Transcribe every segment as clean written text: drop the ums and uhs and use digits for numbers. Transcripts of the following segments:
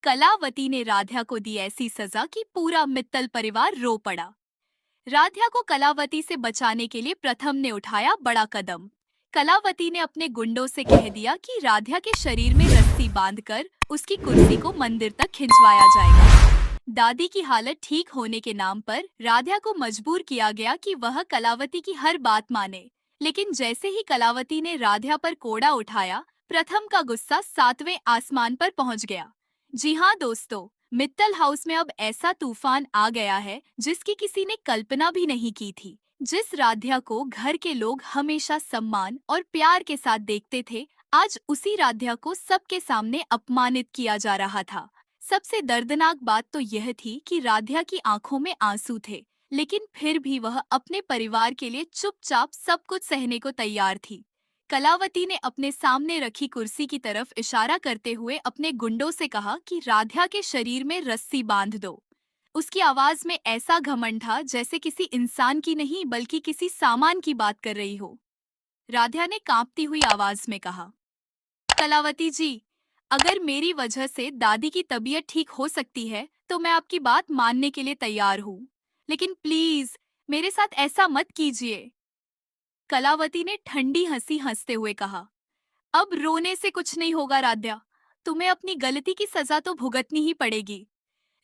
कलावती ने राधा को दी ऐसी सजा कि पूरा मित्तल परिवार रो पड़ा। राधा को कलावती से बचाने के लिए प्रथम ने उठाया बड़ा कदम। कलावती ने अपने गुंडों से कह दिया कि राधा के शरीर में रस्सी बांधकर उसकी कुर्सी को मंदिर तक खिंचवाया जाएगा। दादी की हालत ठीक होने के नाम पर राधा को मजबूर किया गया कि वह कलावती की हर बात माने। लेकिन जैसे ही कलावती ने राधा पर कोड़ा उठाया, प्रथम का गुस्सा सातवें आसमान पर पहुंच गया। जी हाँ दोस्तों, मित्तल हाउस में अब ऐसा तूफान आ गया है जिसकी किसी ने कल्पना भी नहीं की थी। जिस राधा को घर के लोग हमेशा सम्मान और प्यार के साथ देखते थे, आज उसी राधा को सबके सामने अपमानित किया जा रहा था। सबसे दर्दनाक बात तो यह थी कि राधा की आंखों में आंसू थे, लेकिन फिर भी वह अपने परिवार के लिए चुपचाप सब कुछ सहने को तैयार थी। कलावती ने अपने सामने रखी कुर्सी की तरफ इशारा करते हुए अपने गुंडों से कहा कि राधा के शरीर में रस्सी बांध दो। उसकी आवाज में ऐसा घमंड था जैसे किसी इंसान की नहीं बल्कि किसी सामान की बात कर रही हो। राधा ने कांपती हुई आवाज में कहा, कलावती जी, अगर मेरी वजह से दादी की तबीयत ठीक हो सकती है तो मैं आपकी बात मानने के लिए तैयार हूँ, लेकिन प्लीज मेरे साथ ऐसा मत कीजिए। कलावती ने ठंडी हंसी हंसते हुए कहा, अब रोने से कुछ नहीं होगा राध्या, तुम्हें अपनी गलती की सजा तो भुगतनी ही पड़ेगी।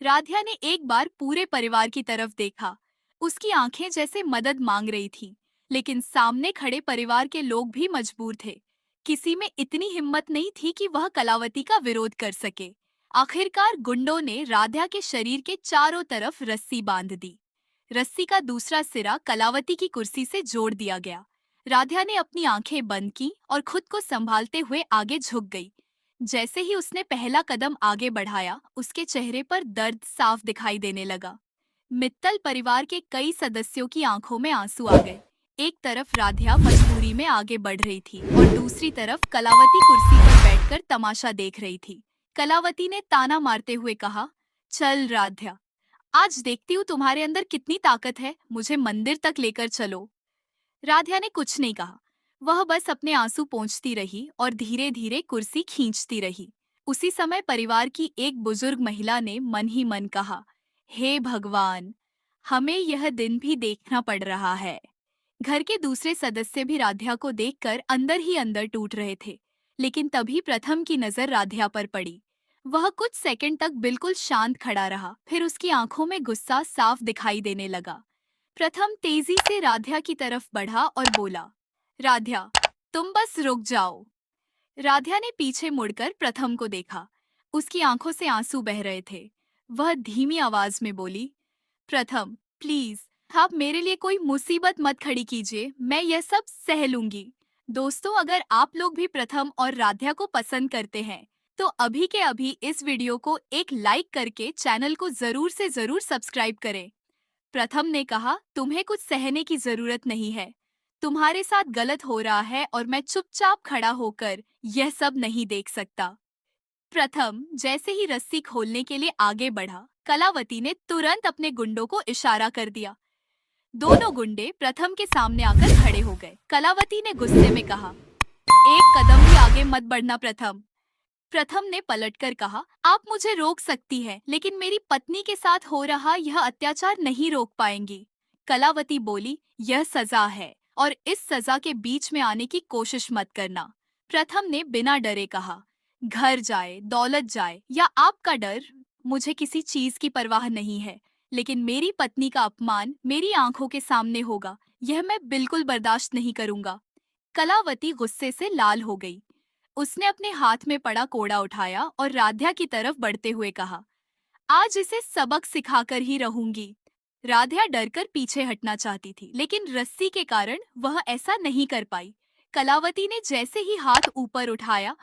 राध्या ने एक बार पूरे परिवार की तरफ देखा। उसकी आंखें जैसे मदद मांग रही थी, लेकिन सामने खड़े परिवार के लोग भी मजबूर थे। किसी में इतनी हिम्मत नहीं थी कि वह कलावती का विरोध कर सके। आखिरकार गुंडों ने राधा के शरीर के चारों तरफ रस्सी बांध दी। रस्सी का दूसरा सिरा कलावती की कुर्सी से जोड़ दिया गया। राधा ने अपनी आंखें बंद की और खुद को संभालते हुए आगे झुक गई। जैसे ही उसने पहला कदम आगे बढ़ाया, उसके चेहरे पर दर्द साफ दिखाई देने लगा। मित्तल परिवार के कई सदस्यों की आंखों में आंसू आ गए। एक तरफ राधा मजबूरी में आगे बढ़ रही थी और दूसरी तरफ कलावती कुर्सी पर बैठकर तमाशा देख रही थी। कलावती ने ताना मारते हुए कहा, चल राधा, आज देखती हूँ तुम्हारे अंदर कितनी ताकत है, मुझे मंदिर तक लेकर चलो। राधा ने कुछ नहीं कहा। वह बस अपने आंसू पोंछती रही और धीरे धीरे कुर्सी खींचती रही। उसी समय परिवार की एक बुजुर्ग महिला ने मन ही मन कहा, हे भगवान, हमें यह दिन भी देखना पड़ रहा है। घर के दूसरे सदस्य भी राधा को देखकर अंदर ही अंदर टूट रहे थे, लेकिन तभी प्रथम की नजर राधा पर पड़ी। वह कुछ सेकंड तक बिल्कुल शांत खड़ा रहा, फिर उसकी आंखों में गुस्सा साफ दिखाई देने लगा। प्रथम तेजी से राधा की तरफ बढ़ा और बोला, राधा, तुम बस रुक जाओ। राधा ने पीछे मुड़कर प्रथम को देखा। उसकी आंखों से आंसू बह रहे थे। वह धीमी आवाज में बोली, प्रथम, प्लीज, आप मेरे लिए कोई मुसीबत मत खड़ी कीजिए, मैं यह सब सह लूंगी। दोस्तों, अगर आप लोग भी प्रथम और राधा को पसंद करते हैं, तो अभी के अभी इस वीडियो को एक लाइक करके चैनल को जरूर से जरूर सब्सक्राइब करें। प्रथम ने कहा, तुम्हें कुछ सहने की जरूरत नहीं है। तुम्हारे साथ गलत हो रहा है और मैं चुपचाप खड़ा होकर यह सब नहीं देख सकता। प्रथम जैसे ही रस्सी खोलने के लिए आगे बढ़ा, कलावती ने तुरंत अपने गुंडों को इशारा कर दिया। दोनों गुंडे प्रथम के सामने आकर खड़े हो गए। कलावती ने गुस्से में कहा, एक कदम भी आगे मत बढ़ना प्रथम। प्रथम ने पलटकर कहा, आप मुझे रोक सकती हैं, लेकिन मेरी पत्नी के साथ हो रहा यह अत्याचार नहीं रोक पाएंगी। कलावती बोली, यह सजा है और इस सजा के बीच में आने की कोशिश मत करना। प्रथम ने बिना डरे कहा, घर जाए, दौलत जाए या आपका डर, मुझे किसी चीज की परवाह नहीं है, लेकिन मेरी पत्नी का अपमान मेरी आंखों के सामने होगा, यह मैं बिल्कुल बर्दाश्त नहीं करूंगा। कलावती गुस्से से लाल हो गई। उसने अपने हाथ में पड़ा कोड़ा उठाया और राधा की तरफ बढ़ते हुए कहा, आज इसे सबक सिखाकर ही रहूंगी। राधा डरकर पीछे हटना चाहती थी, लेकिन रस्सी के कारण वह ऐसा नहीं कर पाई। कलावती ने जैसे ही हाथ ऊपर उठाया,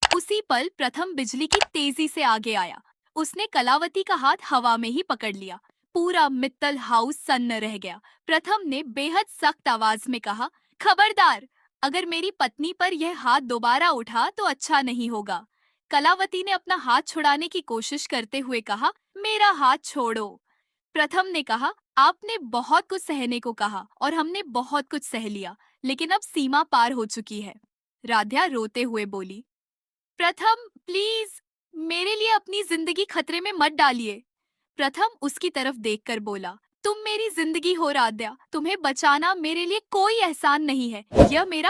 उसी पल प्रथम बिजली की तेजी से आगे आया। उसने कलावती का हाथ हवा में ही पकड़ लिया। पूरा मित्तल हाउस सन्न रह गया। प्रथम ने बेहद सख्त आवाज में कहा, खबरदार, अगर मेरी पत्नी पर यह हाथ दोबारा उठा तो अच्छा नहीं होगा। कलावती ने अपना हाथ छुड़ाने की कोशिश करते हुए कहा, मेरा हाथ छोड़ो। प्रथम ने कहा, आपने बहुत कुछ सहने को कहा और हमने बहुत कुछ सह लिया, लेकिन अब सीमा पार हो चुकी है। राधा रोते हुए बोली, प्रथम, प्लीज, मेरे लिए अपनी जिंदगी खतरे में मत डालिए। प्रथम उसकी तरफ देखकर बोला, तुम मेरी जिंदगी हो राध्या, तुम्हें बचाना मेरे लिए कोई एहसान नहीं है, यह मेरा